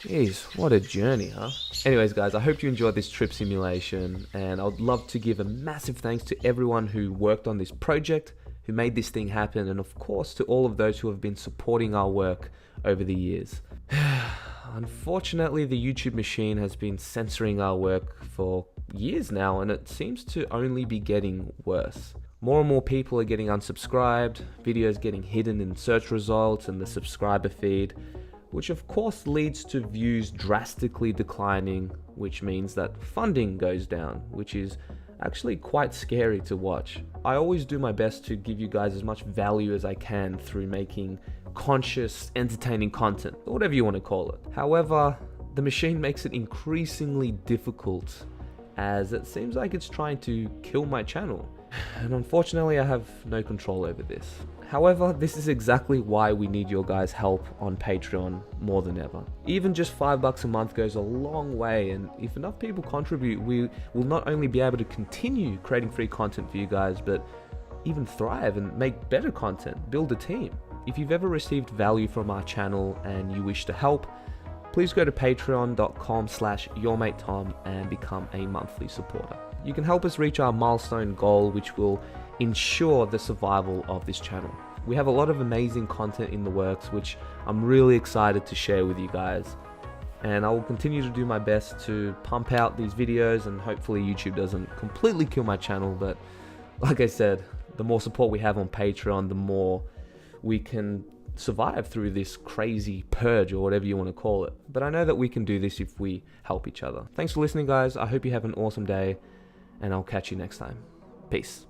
Jeez, what a journey, huh? Anyways, guys, I hope you enjoyed this trip simulation, and I would love to give a massive thanks to everyone who worked on this project, who made this thing happen, and of course to all of those who have been supporting our work over the years. Unfortunately, the YouTube machine has been censoring our work for years now, and it seems to only be getting worse. More and more people are getting unsubscribed, videos getting hidden in search results and the subscriber feed, which of course leads to views drastically declining, which means that funding goes down, which is actually quite scary to watch. I always do my best to give you guys as much value as I can through making conscious, entertaining content, or whatever you want to call it. However, the machine makes it increasingly difficult, as it seems like it's trying to kill my channel. And unfortunately, I have no control over this. However, this is exactly why we need your guys' help on Patreon more than ever. Even just $5 a month goes a long way, and if enough people contribute, we will not only be able to continue creating free content for you guys, but even thrive and make better content, build a team. If you've ever received value from our channel and you wish to help, please go to patreon.com/yourmatetom and become a monthly supporter. You can help us reach our milestone goal, which will ensure the survival of this channel. We have a lot of amazing content in the works, which I'm really excited to share with you guys. And I will continue to do my best to pump out these videos, and hopefully YouTube doesn't completely kill my channel. But like I said, the more support we have on Patreon, the more we can survive through this crazy purge, or whatever you want to call it. But I know that we can do this if we help each other. Thanks for listening, guys. I hope you have an awesome day, and I'll catch you next time. Peace.